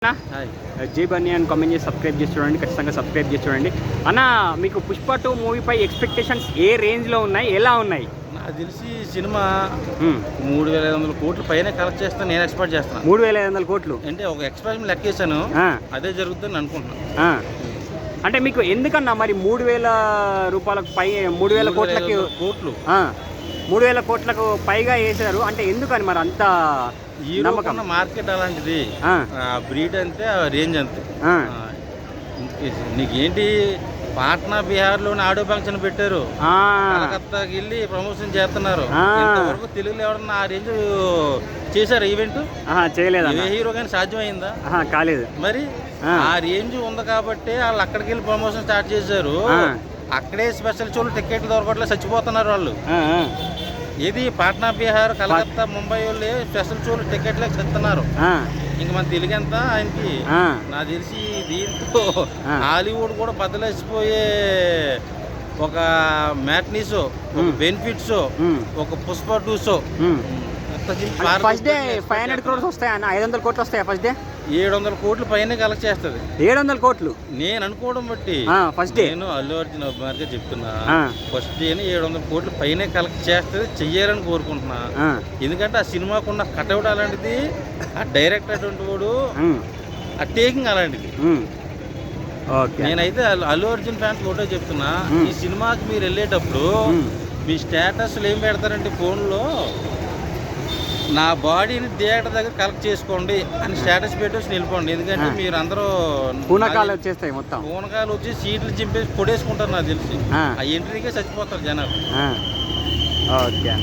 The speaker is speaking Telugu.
జై బన్నీ అని కామెంట్ చేసి సబ్స్క్రైబ్ చేసి చూడండి, ఖచ్చితంగా సబ్స్క్రైబ్ చేసి చూడండి అన్న. మీకు పుష్ప 2 మూవీపై ఎక్స్పెక్టేషన్స్ ఏ రేంజ్లో ఉన్నాయి, ఎలా ఉన్నాయి? నాకు తెలిసి సినిమా 3500 కోట్ల పైన కలెక్ట్ చేస్తాను నేను ఎక్స్పెక్ట్ చేస్తాను. 3500 కోట్లు అంటే ఒక ఎక్స్పెక్ట్ లెక్కేసాను, అదే జరుగుతుందని అనుకుంటున్నాను. అంటే మీకు ఎందుకన్నా మరి 3000 రూపాయలకు పై 3000 కోట్లకి 3000 కోట్లకు పైగా వేసారు అంటే ఎందుకని మరి అంత నమ్మకం? మార్కెట్ అలాంటిది, బ్రీడ్ అంతే, రేంజ్ అంతే. నీకేంటి పాట్నా బీహార్లోని ఆడియో ఫంక్షన్ పెట్టారు, కలకత్తాకి వెళ్ళి ప్రమోషన్ చేస్తున్నారు. ఇంతవరకు తెలుగులో ఎవరన్నా ఆ రేంజ్ చేశారు ఈవెంట్? చేయలేదు. ఏ హీరో కానీ సాధ్యమైందా? కాలేదు. మరి ఆ రేంజ్ ఉంది కాబట్టి వాళ్ళు అక్కడికి వెళ్ళి ప్రమోషన్ స్టార్ట్ చేశారు. అక్కడే స్పెషల్ షోలు టికెట్లు దొరకట్లేదు, చచ్చిపోతున్నారు వాళ్ళు. ఇది పాట్నా బీహార్, కలకత్తా, ముంబై వాళ్ళు స్పెషల్ షోలు టికెట్లే చెప్తున్నారు. ఇంక మన తెలుగు ఎంత ఆయనకి? నాకు తెలిసి దీంతో హాలీవుడ్ కూడా బద్దలేసిపోయే ఒక మ్యాట్నీ షో, ఒక బెనిఫిట్ షో, ఒక Pushpa 2 show. First day 500 crores వస్తాయి అన్న, 500 కోట్లు వస్తాయి ఫస్ట్ డే. 700 కోట్ల పైన కలెక్ట్ చేస్తుంది. 700 కోట్లు నేను అనుకోవడం బట్టి, ఫస్ట్ డే నేను అల్లు అర్జున్ అభిమానిగా చెప్తున్నా, ఫస్ట్ డేని 700 కోట్ల పైన కలెక్ట్ చేస్తుంది, చెయ్యాలని కోరుకుంటున్నా. ఎందుకంటే ఆ సినిమాకున్న కటౌట్ అలాంటిది, ఆ డైరెక్టర్ అటువంటి వాడు, ఆ టేకింగ్ అలాంటిది. నేనైతే అల్లు అర్జున్ ఫ్యాన్స్ ఒకటే చెప్తున్నా, ఈ సినిమాకి మీరు వెళ్ళేటప్పుడు మీ స్టేటస్లు ఏం పెడతారంటే ఫోన్లో, నా బాడీని థియేటర్ దగ్గర కలెక్ట్ చేసుకోండి అని స్టేటస్ పెట్టేసి వెళ్ళిపోండి. ఎందుకంటే మీరు అందరూ పూనకాలు వచ్చేస్తాయి, మొత్తం పూనకాలు వచ్చి సీట్లు చింపేసి పొడేసుకుంటారు. నాకు తెలిసి ఆ ఎంట్రీకే చచ్చిపోతారు జనాలు. ఓకే.